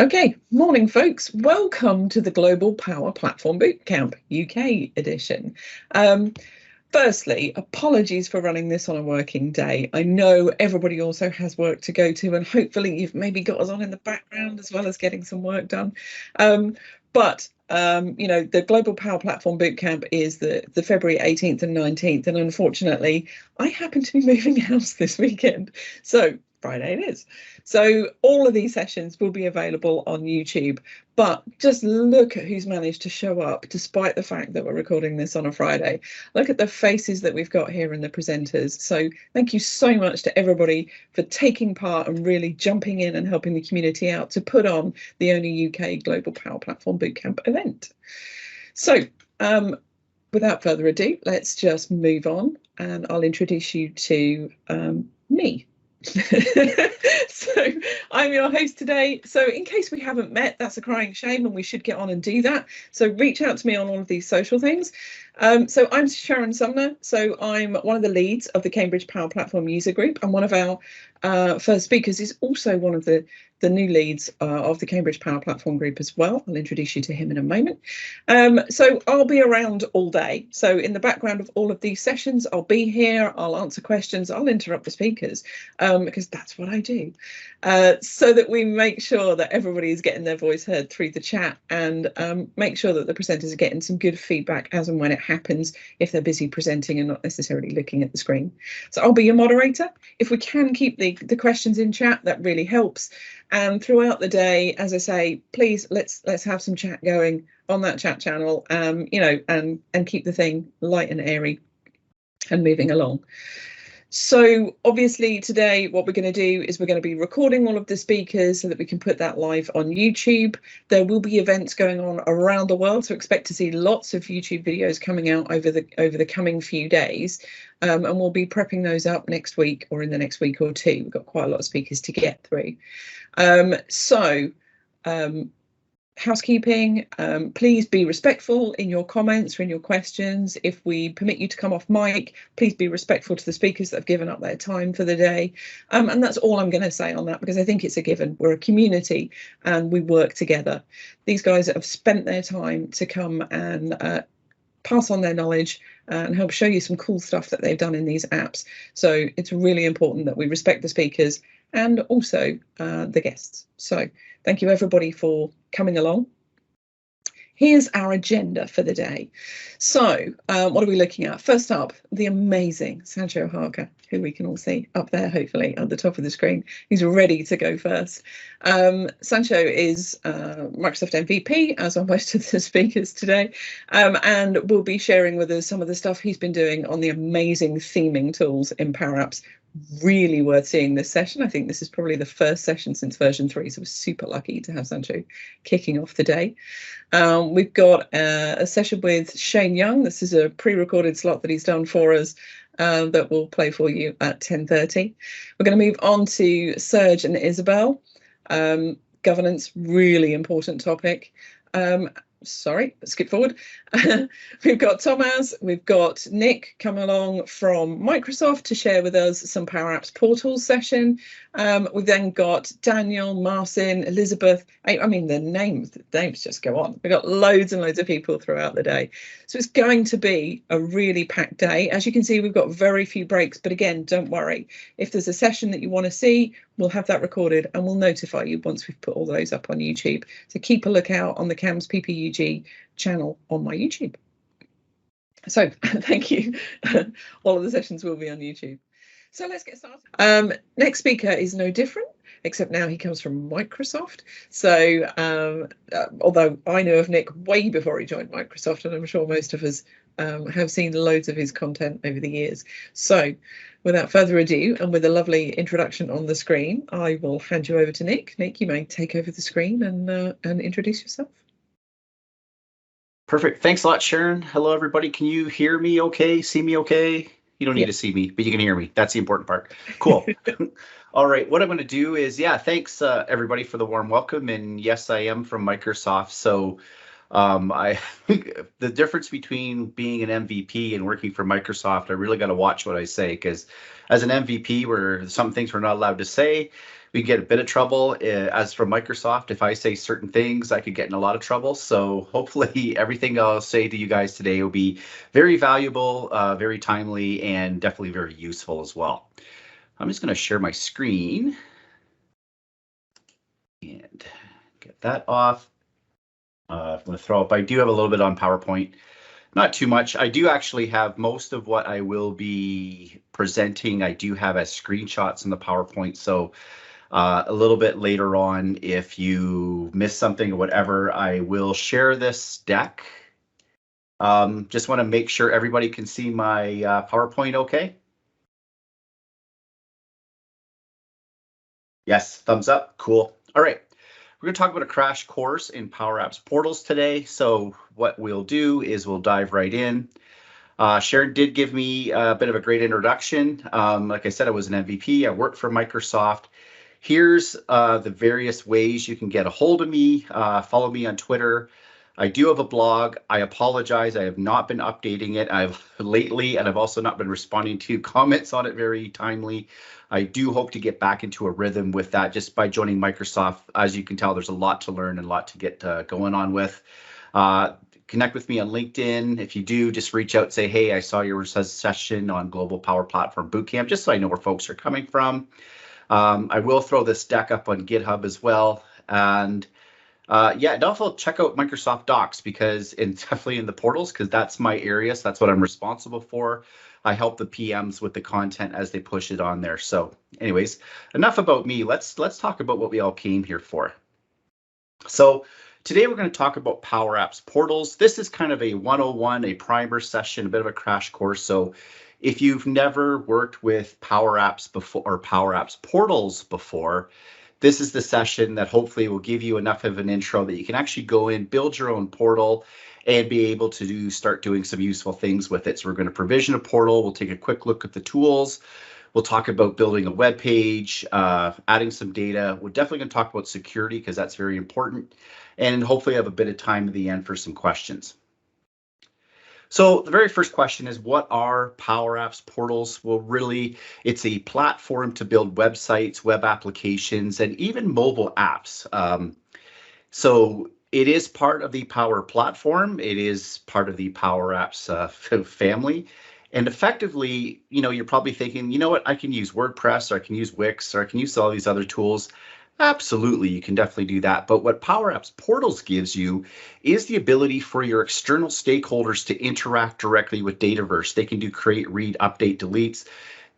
Okay, morning folks. Welcome to the Global Power Platform Bootcamp UK edition. Firstly, apologies for running this on a working day. I know everybody also has work to go to, and hopefully you've maybe got us on in the background as well as getting some work done. The Global Power Platform Bootcamp is the February 18th and 19th, and unfortunately, I happen to be moving house this weekend. So Friday it is. So all of these sessions will be available on YouTube, but just look at who's managed to show up despite the fact that we're recording this on a Friday. Look at the faces that we've got here and the presenters. So thank you so much to everybody for taking part and really jumping in and helping the community out to put on the only UK Global Power Platform Bootcamp event. So without further ado, let's just move on and I'll introduce you to me. So I'm your host today. So in case we haven't met, that's a crying shame and we should get on and do that. So reach out to me on all of these social things. So I'm Sharon Sumner. So I'm one of the leads of the Cambridge Power Platform user group, and one of our first speakers is also one of the new leads of the Cambridge Power Platform group as well. I'll introduce you to him in a moment. So I'll be around all day. So in the background of all of these sessions, I'll be here, I'll answer questions, I'll interrupt the speakers because that's what I do. So that we make sure that everybody is getting their voice heard through the chat, and make sure that the presenters are getting some good feedback as and when it happens if they're busy presenting and not necessarily looking at the screen. So I'll be your moderator. If we can keep the questions in chat, that really helps. And throughout the day, as I say, please let's have some chat going on that chat channel, and keep the thing light and airy and moving along. So obviously today what we're going to do is we're going to be recording all of the speakers so that we can put that live on YouTube. There will be events going on around the world, so expect to see lots of YouTube videos coming out over the coming few days, and we'll be prepping those up next week or in the next week or two. We've got quite a lot of speakers to get through. Housekeeping, please be respectful in your comments or in your questions. If we permit you to come off mic, please be respectful to the speakers that have given up their time for the day. And that's all I'm going to say on that, because I think it's a given. We're a community and we work together. These guys that have spent their time to come and pass on their knowledge and help show you some cool stuff that they've done in these apps. So it's really important that we respect the speakers and also the guests. So thank you everybody for coming along. Here's our agenda for the day. So what are we looking at? First up, the amazing Sancho Harker, who we can all see up there, hopefully, at the top of the screen. He's ready to go first. Sancho is Microsoft MVP, as are most of the speakers today, and will be sharing with us some of the stuff he's been doing on the amazing theming tools in Power Apps. Really worth seeing this session. I think this is probably the first session since version 3, so we're super lucky to have Sancho kicking off the day. We've got a session with Shane Young. This is a pre-recorded slot that he's done for us that we'll play for you at 10:30. We're going to move on to Serge and Isabel. Governance, really important topic. Sorry, skip forward. We've got Thomas, we've got Nick coming along from Microsoft to share with us some Power Apps portals session. We've then got Daniel, Marcin, Elizabeth. I mean, the names just go on. We've got loads and loads of people throughout the day. So it's going to be a really packed day. As you can see, we've got very few breaks, but again, don't worry. If there's a session that you want to see, we'll have that recorded and we'll notify you once we've put all those up on YouTube. So keep a lookout on the CAMS PPUG channel on my YouTube. So thank you. All of the sessions will be on YouTube. So let's get started. Next speaker is no different, except now he comes from Microsoft. So although I know of Nick way before he joined Microsoft, and I'm sure most of us have seen loads of his content over the years. So without further ado, and with a lovely introduction on the screen, I will hand you over to Nick. Nick, you may take over the screen and introduce yourself. Perfect. Thanks a lot, Sharon. Hello, everybody. Can you hear me okay? See me okay? You don't need to see me, but you can hear me. That's the important part. Cool. All right. What I'm going to do is, thanks everybody for the warm welcome. And yes, I am from Microsoft. So the difference between being an MVP and working for Microsoft, I really got to watch what I say, because as an MVP, some things we're not allowed to say. we get a bit of trouble. As for Microsoft, if I say certain things, I could get in a lot of trouble. So hopefully everything I'll say to you guys today will be very valuable, very timely, and definitely very useful as well. I'm just going to share my screen and get that off. I'm going to throw up. I do have a little bit on PowerPoint. Not too much. I do actually have most of what I will be presenting. I do have as screenshots in the PowerPoint. So a little bit later on, if you miss something or whatever, I will share this deck. Just want to make sure everybody can see my PowerPoint okay. Yes, thumbs up. Cool. All right. We're going to talk about a crash course in Power Apps portals today. So what we'll do is we'll dive right in. Sharon did give me a bit of a great introduction. Like I said, I was an MVP. I worked for Microsoft. Here's the various ways you can get a hold of me. Follow me on Twitter. I do have a blog. I apologize. I have not been updating it. Lately, and I've also not been responding to comments on it very timely. I do hope to get back into a rhythm with that just by joining Microsoft. As you can tell, there's a lot to learn and a lot to get going on with. Connect with me on LinkedIn. If you do, just reach out and say, hey, I saw your session on Global Power Platform Bootcamp, just so I know where folks are coming from. I will throw this deck up on GitHub as well. And yeah, also check out Microsoft Docs because definitely in the portals, because that's my area. So that's what I'm responsible for. I help the PMs with the content as they push it on there. So anyways, enough about me. Let's talk about what we all came here for. So today we're going to talk about Power Apps portals. This is kind of a 101, a primer session, a bit of a crash course. So if you've never worked with Power Apps before or Power Apps portals before, this is the session that hopefully will give you enough of an intro that you can actually go in, build your own portal, and be able to start doing some useful things with it. So we're going to provision a portal. We'll take a quick look at the tools. We'll talk about building a web page, adding some data. We're definitely going to talk about security because that's very important. And hopefully have a bit of time at the end for some questions. So the very first question is, what are Power Apps portals? Well, really, it's a platform to build websites, web applications, and even mobile apps. So it is part of the Power Platform. It is part of the Power Apps family. And effectively, you're probably thinking, you know what, I can use WordPress, or I can use Wix, or I can use all these other tools. Absolutely, you can definitely do that. But what Power Apps Portals gives you is the ability for your external stakeholders to interact directly with Dataverse. They can do create, read, update, deletes.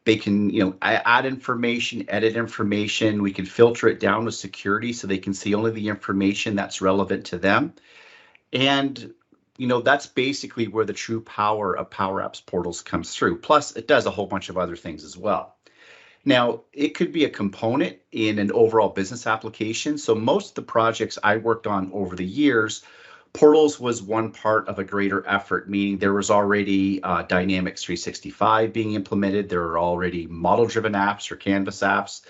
They can, add information, edit information. We can filter it down with security so they can see only the information that's relevant to them. And, that's basically where the true power of Power Apps Portals comes through. Plus, it does a whole bunch of other things as well. Now, it could be a component in an overall business application. So most of the projects I worked on over the years, portals was one part of a greater effort, meaning there was already Dynamics 365 being implemented. There are already model-driven apps or Canvas apps.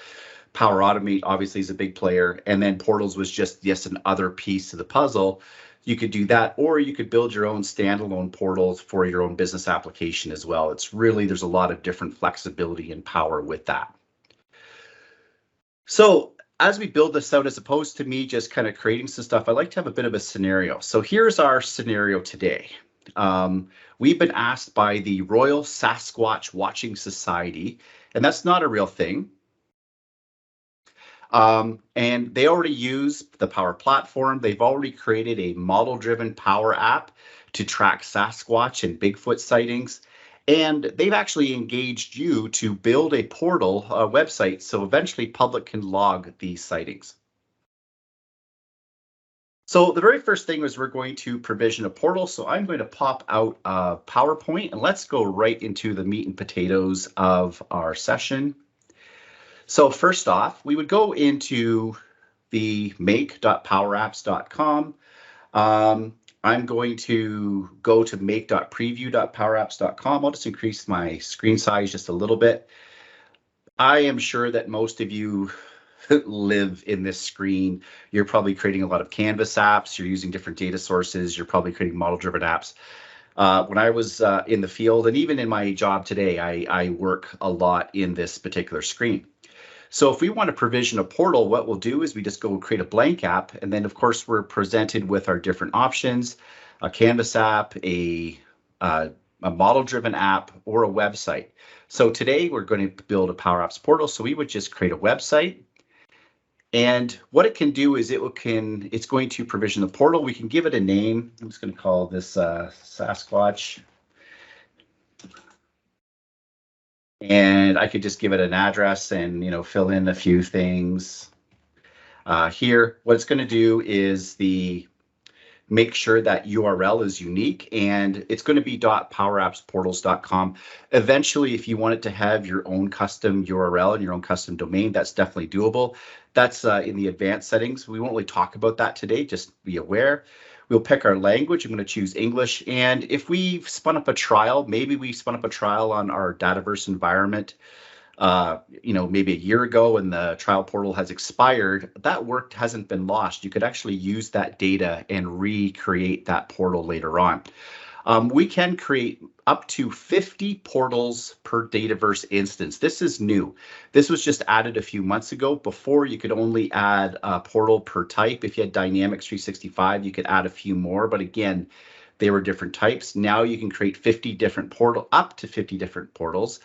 Power Automate obviously is a big player. And then portals was just another piece to the puzzle. You could do that, or you could build your own standalone portals for your own business application as well. It's really, there's a lot of different flexibility and power with that. So as we build this out, as opposed to me just kind of creating some stuff, I like to have a bit of a scenario. So here's our scenario today. We've been asked by the Royal Sasquatch Watching Society, and that's not a real thing. And they already use the Power Platform. They've already created a model-driven Power app to track Sasquatch and Bigfoot sightings. And they've actually engaged you to build a portal, a website, so eventually public can log these sightings. So the very first thing is we're going to provision a portal. So I'm going to pop out a PowerPoint and let's go right into the meat and potatoes of our session. So first off, we would go into the make.powerapps.com. I'm going to go to make.preview.powerapps.com. I'll just increase my screen size just a little bit. I am sure that most of you live in this screen. You're probably creating a lot of Canvas apps. You're using different data sources. You're probably creating model-driven apps. When I was in the field, and even in my job today, I work a lot in this particular screen. So if we want to provision a portal, what we'll do is we just go and create a blank app. And then, of course, we're presented with our different options, a Canvas app, a model-driven app, or a website. So today we're going to build a Power Apps portal. So we would just create a website. And what it can do is it's going to provision the portal. We can give it a name. I'm just going to call this Sasquatch. And I could just give it an address and, fill in a few things. Here, what it's going to do is make sure that URL is unique, and it's going to be .powerappsportals.com. Eventually, if you want it to have your own custom URL and your own custom domain, that's definitely doable. That's in the advanced settings. We won't really talk about that today, just be aware. We'll pick our language. I'm going to choose English. And if we've spun up a trial, maybe we spun up a trial on our Dataverse environment, maybe a year ago and the trial portal has expired, that work hasn't been lost. You could actually use that data and recreate that portal later on. We can create up to 50 portals per Dataverse instance. This is new. This was just added a few months ago. Before, you could only add a portal per type. If you had Dynamics 365, you could add a few more, but again, they were different types. Now you can create up to 50 different portals.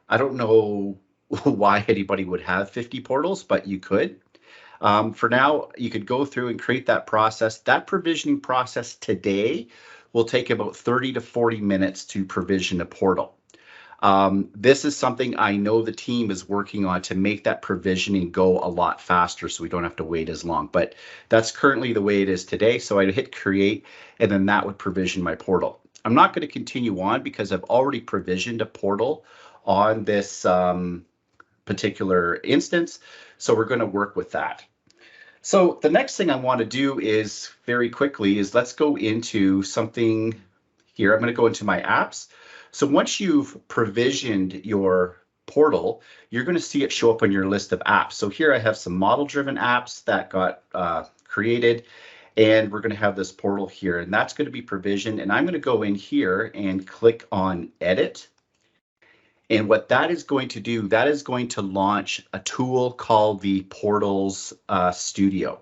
I don't know why anybody would have 50 portals, but you could. For now, you could go through and create that process. That provisioning process today will take about 30 to 40 minutes to provision a portal. This is something I know the team is working on to make that provisioning go a lot faster so we don't have to wait as long. But that's currently the way it is today. So I'd hit create, and then that would provision my portal. I'm not going to continue on because I've already provisioned a portal on this particular instance. So we're going to work with that. So the next thing I want to do is very quickly is let's go into something here. I'm going to go into my apps. So once you've provisioned your portal, you're going to see it show up on your list of apps. So here I have some model-driven apps that got created, and we're going to have this portal here, and that's going to be provisioned. And I'm going to go in here and click on Edit. And what that is going to do, that is going to launch a tool called the Portals Studio.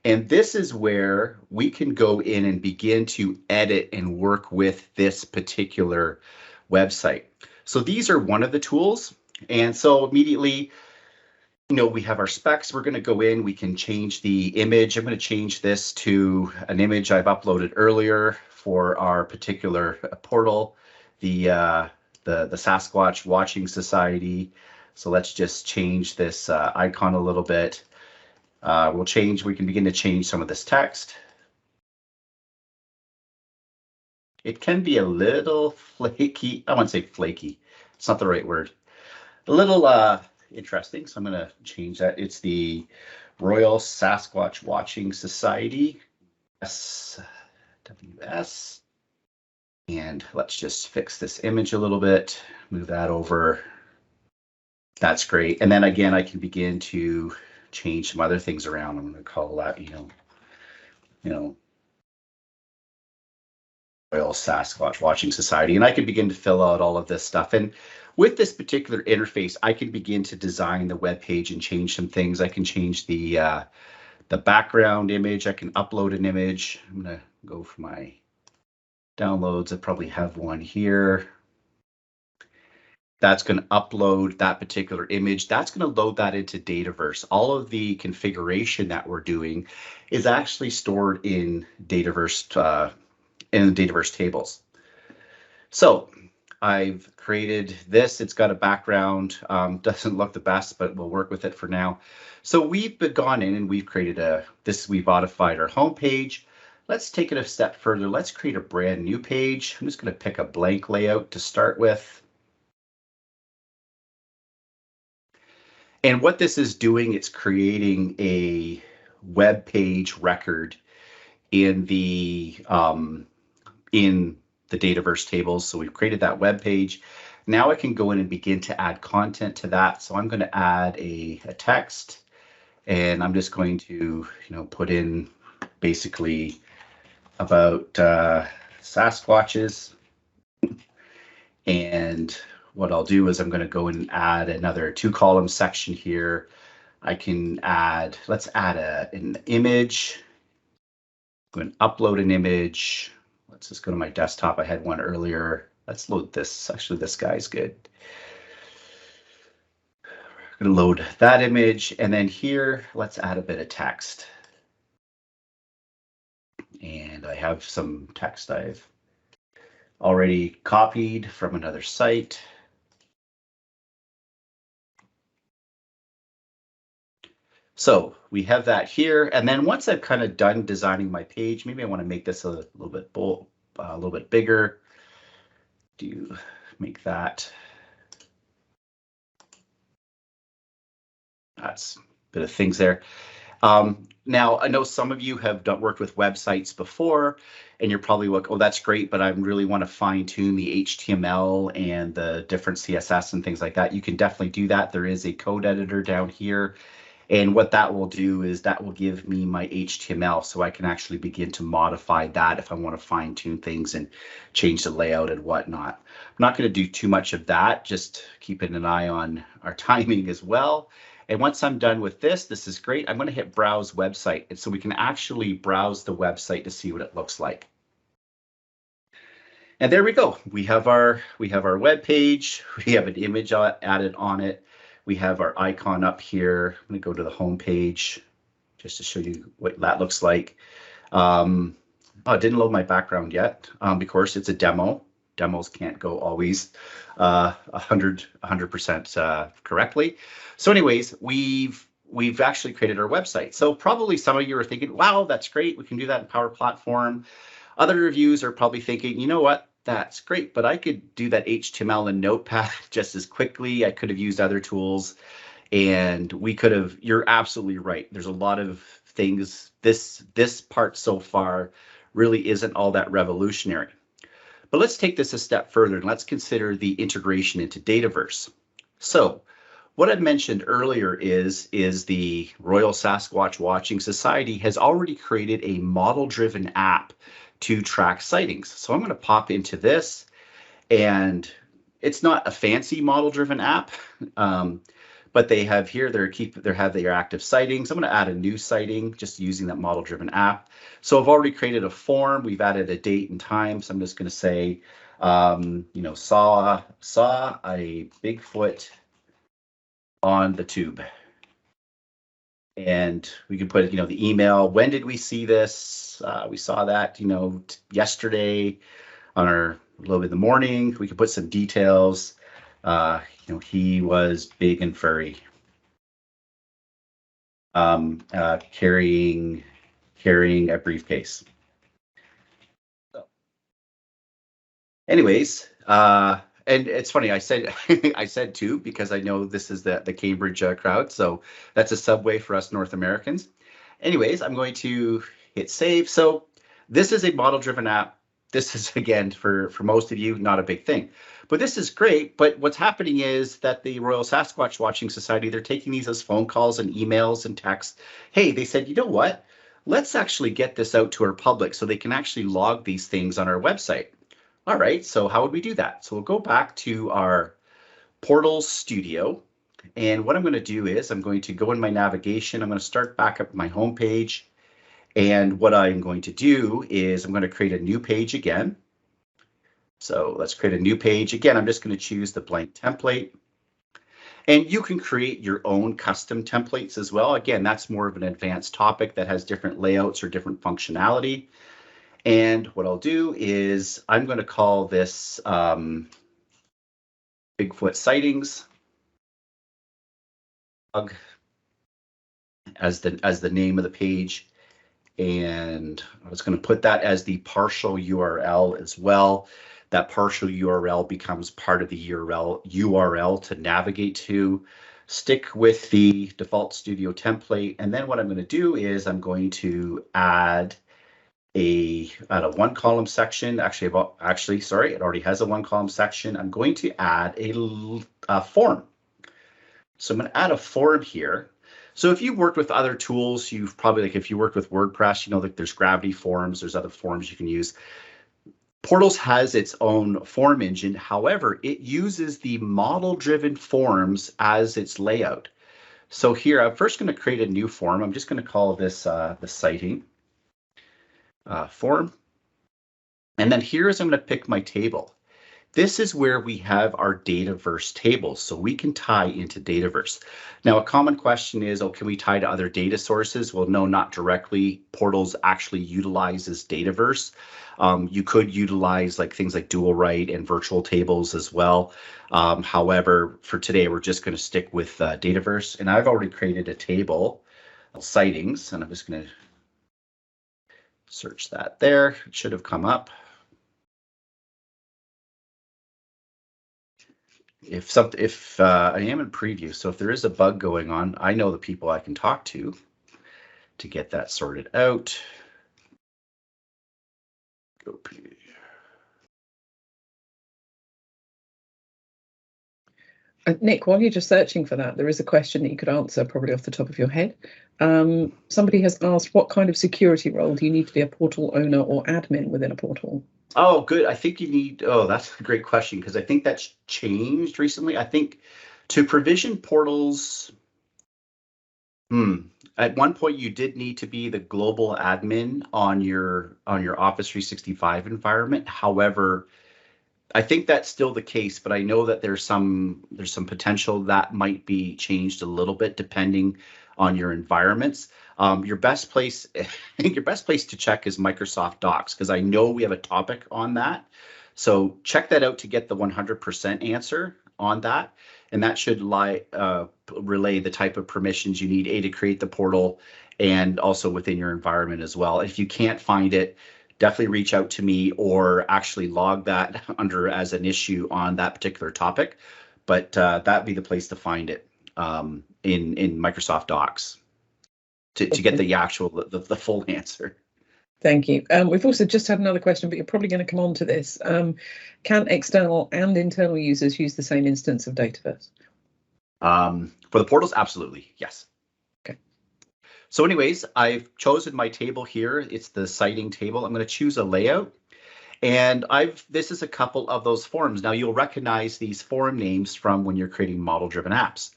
And this is where we can go in and begin to edit and work with this particular website. So these are one of the tools. And so immediately, we have our specs. We're going to go in, we can change the image. I'm going to change this to an image I've uploaded earlier for our particular portal, the Sasquatch Watching Society. So let's just change this icon a little bit. We can begin to change some of this text. It can be a little flaky. I wouldn't say flaky. It's not the right word. A little interesting. So I'm going to change that. It's the Royal Sasquatch Watching Society, SWS. And let's just fix this image a little bit, move that over. That's great. And then again, I can begin to change some other things around. I'm going to call that, Royal Sasquatch Watching Society. And I can begin to fill out all of this stuff. And with this particular interface, I can begin to design the web page and change some things. I can change the background image. I can upload an image. I'm going to go for my downloads. I probably have one here. That's going to upload that particular image. That's going to load that into Dataverse. All of the configuration that we're doing is actually stored in Dataverse, in the Dataverse tables. So I've created this. It's got a background. Doesn't look the best, but we'll work with it for now. So we've gone in and we've created we've modified our home page. Let's take it a step further. Let's create a brand new page. I'm just going to pick a blank layout to start with. And what this is doing, it's creating a web page record in the Dataverse tables. So we've created that web page. Now I can go in and begin to add content to that. So I'm going to add a text, and I'm just going to put in basically about Sasquatches, and what I'll do is I'm going to go and add another 2-column section here. I can add, let's add an image. Go and upload an image. Let's just go to my desktop. I had one earlier. Let's load this. Actually, this guy's good. I'm going to load that image. And then here, let's add a bit of text. And I have some text I've already copied from another site. So we have that here. And then once I've kind of done designing my page, maybe I want to make this a little bit bold, a little bit bigger. Do make that. That's a bit of things there. Now, I know some of you have worked with websites before, and you're probably like, oh, that's great, but I really want to fine tune the HTML and the different CSS and things like that. You can definitely do that. There is a code editor down here. And what that will do is that will give me my HTML, so I can actually begin to modify that if I want to fine tune things and change the layout and whatnot. I'm not going to do too much of that, just keeping an eye on our timing as well. And once I'm done with this, this is great. I'm going to hit browse website. And so we can actually browse the website to see what it looks like. And there we go. We have our web page. We have an image added on it. We have our icon up here. I'm going to go to the home page just to show you what that looks like. Oh, it didn't load my background yet. Of course, it's a demo. Demos can't go always 100% correctly. So anyways, we've actually created our website. So probably some of you are thinking, wow, that's great. We can do that in Power Platform. Other reviews are probably thinking, you know what? That's great, but I could do that HTML and Notepad just as quickly. I could have used other tools, and we could have. You're absolutely right. There's a lot of things. This part so far really isn't all that revolutionary. But let's take this a step further and let's consider the integration into Dataverse. So what I mentioned earlier is the Royal Sasquatch Watching Society has already created a model-driven app to track sightings. So I'm going to pop into this, and it's not a fancy model-driven app, but they have here they have their active sightings. I'm going to add a new sighting just using that model-driven app. So I've already created a form. We've added a date and time. So I'm just going to say, you know, saw a Bigfoot on the tube. And we can put, you know, the email. When did we see this? We saw that, you know, yesterday on a little bit in the morning. We could put some details. You know, he was big and furry. Carrying a briefcase. So, anyways, and it's funny, I said I said tube because I know this is the Cambridge crowd, so that's a subway for us North Americans. Anyways, I'm going to hit save. So this is a model-driven app. This is, again, for most of you, not a big thing. But this is great. But what's happening is that the Royal Sasquatch Watching Society, they're taking these as phone calls and emails and texts. Hey, they said, you know what? Let's actually get this out to our public so they can actually log these things on our website. All right, so how would we do that? So we'll go back to our Portals Studio. And what I'm going to do is I'm going to go in my navigation. I'm going to start back up my home page. And what I'm going to do is I'm going to create a new page again. So let's create a new page. Again, I'm just going to choose the blank template. And you can create your own custom templates as well. Again, that's more of an advanced topic that has different layouts or different functionality. And what I'll do is I'm going to call this Bigfoot Sightings as the name of the page. And I was going to put that as the partial URL as well. That partial URL becomes part of the URL to navigate to. Stick with the default studio template. And then what I'm going to do is I'm going to add a one column section. Actually, sorry, it already has a one column section. I'm going to add a form. So I'm going to add a form here. So if you've worked with other tools, you've probably, like if you worked with WordPress, you know that there's Gravity forms, there's other forms you can use. Portals has its own form engine. However, it uses the model-driven forms as its layout. So here, I'm first going to create a new form. I'm just going to call this the citing form. And then here's, I'm going to pick my table. This is where we have our Dataverse tables, so we can tie into Dataverse. Now, a common question is, oh, can we tie to other data sources? Well, no, not directly. Portals actually utilizes Dataverse. You could utilize like things like dual write and virtual tables as well. However, for today, we're just going to stick with Dataverse, and I've already created a table of sightings, and I'm just going to search that there. It should have come up. If I am in preview, so if there is a bug going on, I know the people I can talk to get that sorted out. Go preview. Nick, while you're just searching for that, there is a question that you could answer probably off the top of your head. Somebody has asked, what kind of security role do you need to be a portal owner or admin within a portal? Oh, good. I think you need, oh, that's a great question, because I think that's changed recently. I think to provision portals, at one point you did need to be the global admin on your Office 365 environment. However, I think that's still the case, but I know that there's some potential that might be changed a little bit depending on your environments. Your best place to check is Microsoft Docs, because I know we have a topic on that. So check that out to get the 100% answer on that, and that should relay the type of permissions you need to create the portal, and also within your environment as well. If you can't find it, definitely reach out to me or actually log that under as an issue on that particular topic. But that'd be the place to find it in Microsoft Docs to get the actual the full answer. Thank you. We've also just had another question, but you're probably going to come on to this. Can external and internal users use the same instance of Dataverse? For the portals, absolutely, yes. Okay. So anyways, I've chosen my table here. It's the citing table. I'm going to choose a layout. And this is a couple of those forms. Now you'll recognize these form names from when you're creating model-driven apps.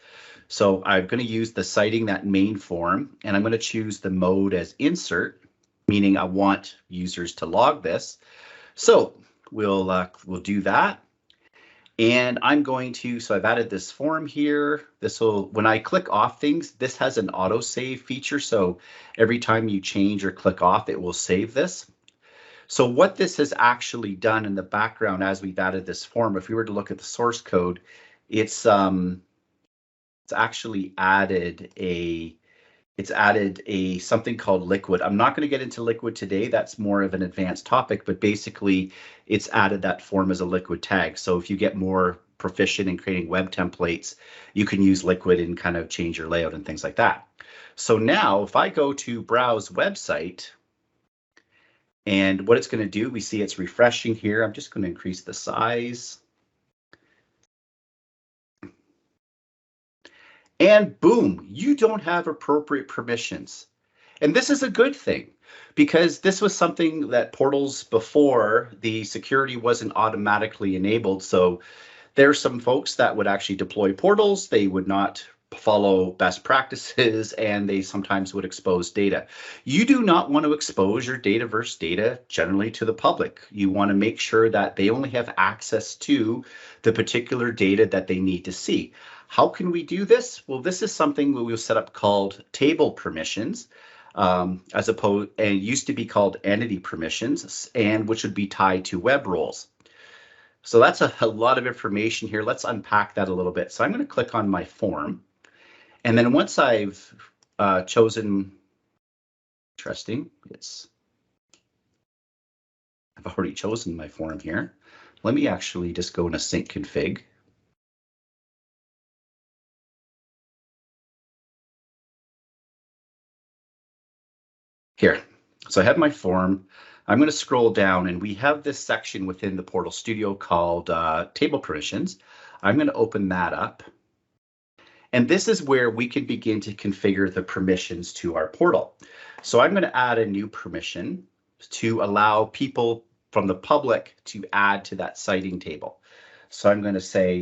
So I'm going to use the citing, that main form, and I'm going to choose the mode as insert, meaning I want users to log this. So we'll do that. And I'm going to, so I've added this form here. This will, when I click off things, this has an autosave feature. So every time you change or click off, it will save this. So what this has actually done in the background as we've added this form, if we were to look at the source code, it's actually added something called Liquid. I'm not going to get into Liquid today. That's more of an advanced topic, but basically it's added that form as a Liquid tag. So if you get more proficient in creating web templates, you can use Liquid and kind of change your layout and things like that. So now if I go to browse website, and what it's going to do, we see it's refreshing here. I'm just going to increase the size. And boom, you don't have appropriate permissions. And this is a good thing, because this was something that portals before, the security wasn't automatically enabled. So there's some folks that would actually deploy portals. They would not follow best practices, and they sometimes would expose data. You do not want to expose your Dataverse data generally to the public. You want to make sure that they only have access to the particular data that they need to see. How can we do this? Well, this is something we will set up called table permissions, as opposed, and it used to be called entity permissions, and which would be tied to web roles. So that's a lot of information here. Let's unpack that a little bit. So I'm going to click on my form. And then once I've chosen, interesting, I've already chosen my form here. Let me actually just go into sync config. Here, so I have my form. I'm going to scroll down, and we have this section within the Portal Studio called Table Permissions. I'm going to open that up. And this is where we can begin to configure the permissions to our portal. So I'm going to add a new permission to allow people from the public to add to that citing table. So I'm going to say,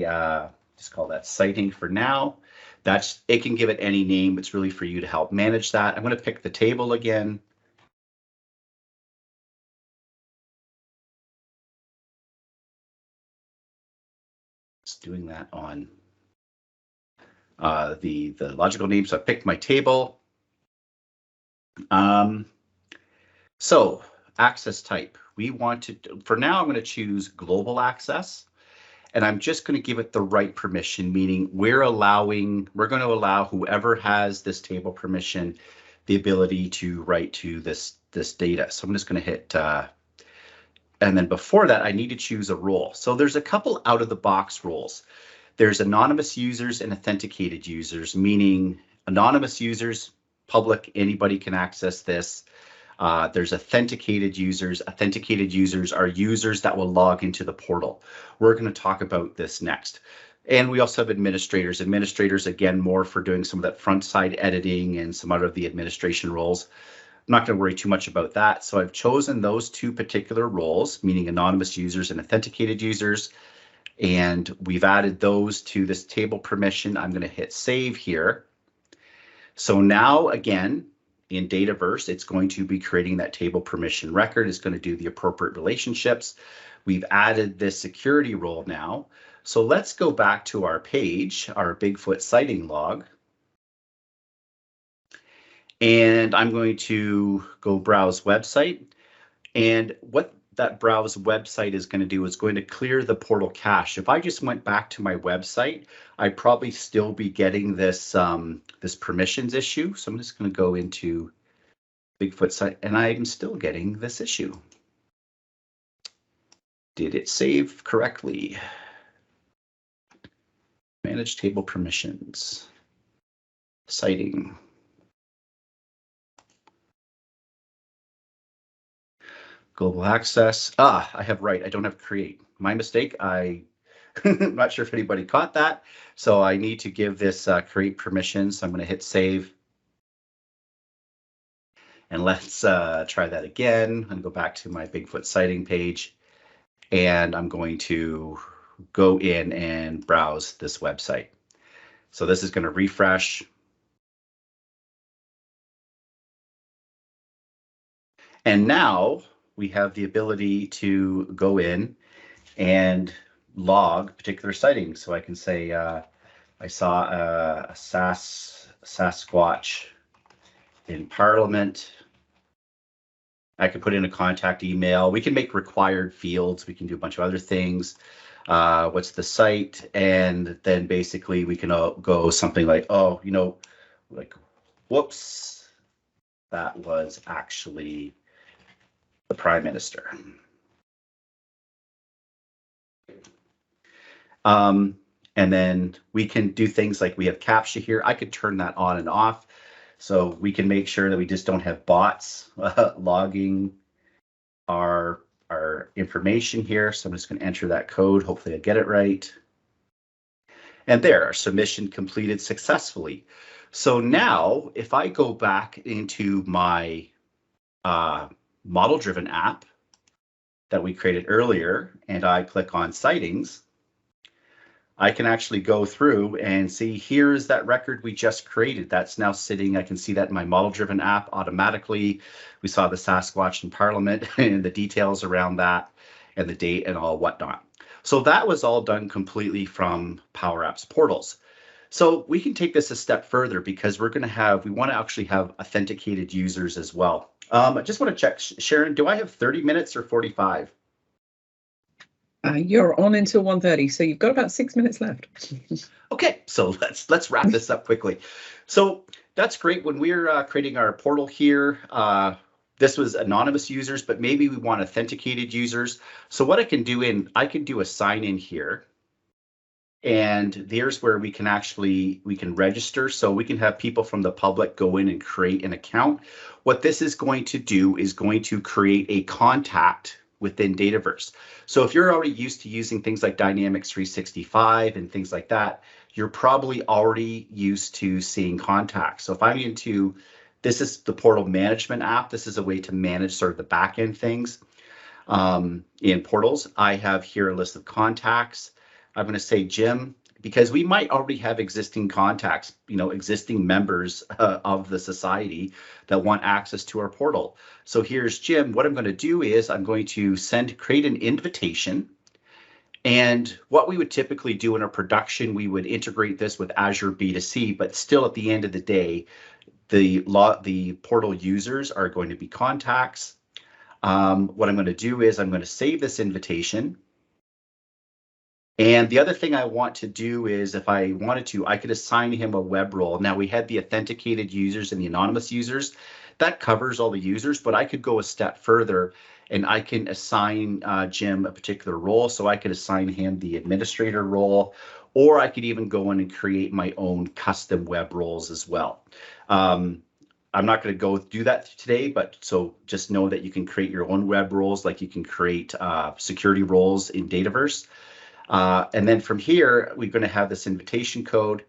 just call that citing for now. It can give it any name. It's really for you to help manage that. I'm going to pick the table again. It's doing that on the logical name. So I picked my table. So access type, we want to, for now, I'm going to choose global access, and I'm just going to give it the right permission, meaning we're going to allow whoever has this table permission the ability to write to this data. So I'm just going to hit, and then before that, I need to choose a role. So there's a couple out of the box roles. There's anonymous users and authenticated users, meaning anonymous users, public, anybody can access this. There's authenticated users. Authenticated users are users that will log into the portal. We're going to talk about this next. And we also have administrators. Administrators, again, more for doing some of that front side editing and some other of the administration roles. I'm not going to worry too much about that. So I've chosen those two particular roles, meaning anonymous users and authenticated users. And we've added those to this table permission. I'm going to hit save here. So now, again, in Dataverse, it's going to be creating that table permission record. It's going to do the appropriate relationships. We've added this security role now. So let's go back to our page, our Bigfoot sighting log. And I'm going to go browse website. And what that browse website is going to do is going to clear the portal cache. If I just went back to my website, I'd probably still be getting this this permissions issue. So I'm just going to go into Bigfoot site, and I'm still getting this issue. Did it save correctly? Manage table permissions. Citing. Global access. I have right. I don't have create. My mistake. I'm not sure if anybody caught that. So I need to give this create permissions. So I'm going to hit save. And let's try that again and go back to my Bigfoot sighting page. And I'm going to go in and browse this website. So this is going to refresh. And now we have the ability to go in and log particular sightings. So I can say I saw a Sasquatch in Parliament. I could put in a contact email. We can make required fields. We can do a bunch of other things. What's the site? And then basically we can go something like, oh, you know, like, whoops, that was actually the Prime Minister. And then we can do things like we have CAPTCHA here. I could turn that on and off. So we can make sure that we just don't have bots logging our information here. So I'm just going to enter that code. Hopefully I get it right. And there, our submission completed successfully. So now if I go back into my model-driven app that we created earlier, and I click on sightings, I can actually go through and see here's that record we just created. That's now sitting. I can see that in my model-driven app automatically. We saw the Sasquatch in Parliament and the details around that and the date and all whatnot. So that was all done completely from Power Apps portals. So we can take this a step further because we want to actually have authenticated users as well. I just want to check, Sharon, do I have 30 minutes or 45? You're on until 1:30, so you've got about 6 minutes left. Okay, so let's wrap this up quickly. So that's great. When we're creating our portal here, this was anonymous users, but maybe we want authenticated users. So what I can do I can do a sign in here. And there's where we can register. So we can have people from the public go in and create an account. What this is going to do is going to create a contact within Dataverse. So if you're already used to using things like Dynamics 365 and things like that, you're probably already used to seeing contacts. So if I'm this is the portal management app. This is a way to manage sort of the back end things. in portals. I have here a list of contacts. I'm going to say Jim, because we might already have existing contacts, existing members of the society that want access to our portal. So here's Jim. What I'm going to do is I'm going to create an invitation. And what we would typically do in a production, we would integrate this with Azure B2C, but still at the end of the day, the portal users are going to be contacts. What I'm going to do is I'm going to save this invitation. And the other thing I want to do is, if I wanted to, I could assign him a web role. Now, we had the authenticated users and the anonymous users. That covers all the users, but I could go a step further and I can assign Jim a particular role. So I could assign him the administrator role, or I could even go in and create my own custom web roles as well. I'm not going to go do that today, but so just know that you can create your own web roles, like you can create security roles in Dataverse. And then from here, we're going to have this invitation code.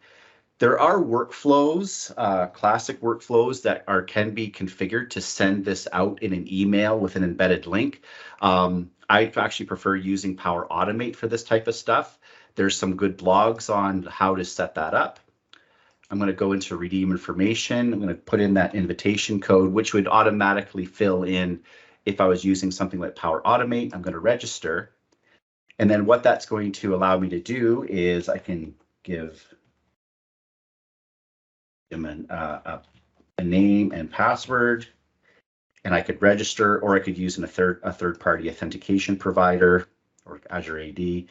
There are workflows, classic workflows that can be configured to send this out in an email with an embedded link. I actually prefer using Power Automate for this type of stuff. There's some good blogs on how to set that up. I'm going to go into redeem information. I'm going to put in that invitation code, which would automatically fill in if I was using something like Power Automate. I'm going to register. And then what that's going to allow me to do is I can give him a name and password, and I could register, or I could use a third-party authentication provider or Azure AD.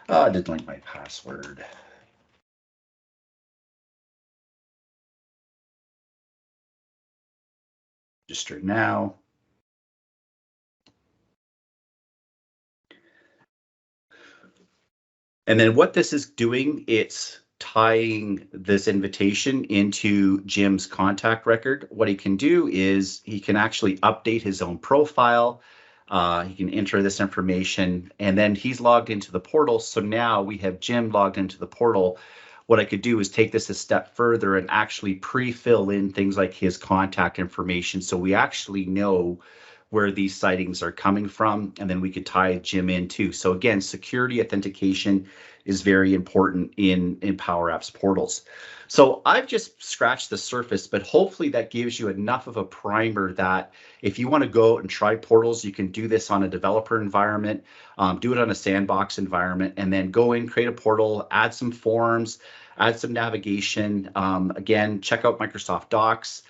I didn't like my password. Register now. And then what this is doing, it's tying this invitation into Jim's contact record. What he can do is he can actually update his own profile. He can enter this information, and then he's logged into the portal. So now we have Jim logged into the portal. What I could do is take this a step further and actually pre-fill in things like his contact information, so we actually know where these sightings are coming from, and then we could tie Jim in too. So again, security authentication is very important in Power Apps portals. So I've just scratched the surface, but hopefully that gives you enough of a primer that if you want to go and try portals, you can do this on a developer environment, do it on a sandbox environment, and then go in, create a portal, add some forms, add some navigation. Again, check out Microsoft Docs.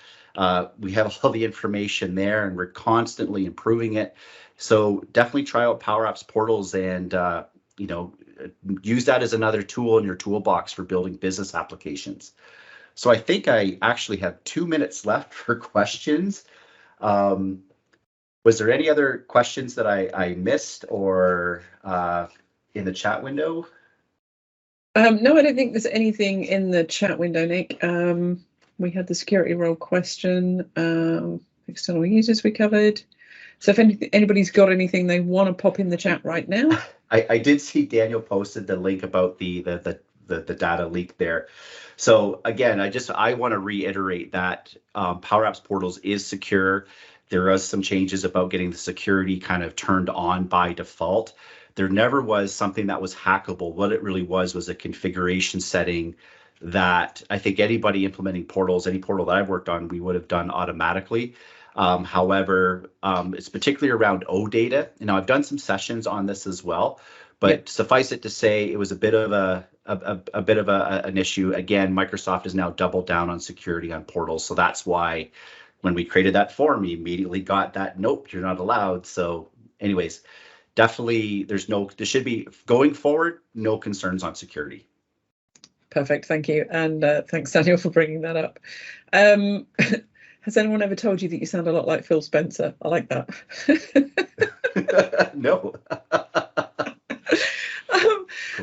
We have all the information there, and we're constantly improving it. So definitely try out Power Apps portals, and use that as another tool in your toolbox for building business applications. So I think I actually have 2 minutes left for questions. Was there any other questions that I missed or in the chat window? No, I don't think there's anything in the chat window, Nick. We had the security role question, external users we covered. So if anybody's got anything they want to pop in the chat right now. I did see Daniel posted the link about the data leak there. So again, I want to reiterate that Power Apps portals is secure. There was some changes about getting the security kind of turned on by default. There never was something that was hackable. What it really was a configuration setting that I think anybody implementing portals, any portal that I've worked on, we would have done automatically. However, it's particularly around OData. Now, I've done some sessions on this as well, but suffice it to say, it was a bit of an issue. Again, Microsoft has now doubled down on security on portals, so that's why when we created that form, we immediately got that nope, you're not allowed. So, anyways, definitely there should be going forward no concerns on security. Perfect, thank you, and thanks, Daniel, for bringing that up. Has anyone ever told you that you sound a lot like Phil Spencer? I like that. No.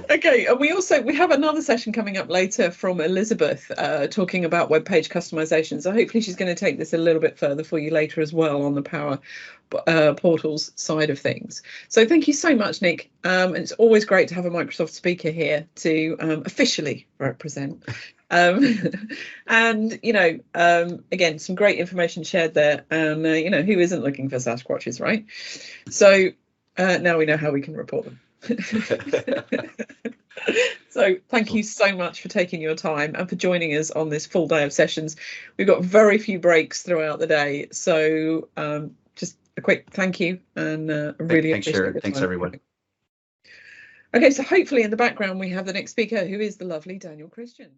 Okay, and we have another session coming up later from Elizabeth talking about web page customization. So hopefully she's going to take this a little bit further for you later as well on the Power Portals side of things. So thank you so much, Nick. And it's always great to have a Microsoft speaker here to officially represent. And again, some great information shared there, and who isn't looking for Sasquatches, right? So Now we know how we can report them. So thank you so much for taking your time and for joining us on this full day of sessions. We've got very few breaks throughout the day, so just a quick thank you, and really thanks, Sharon. Thanks, everyone. Okay, so hopefully in the background we have the next speaker, who is the lovely Daniel Christian.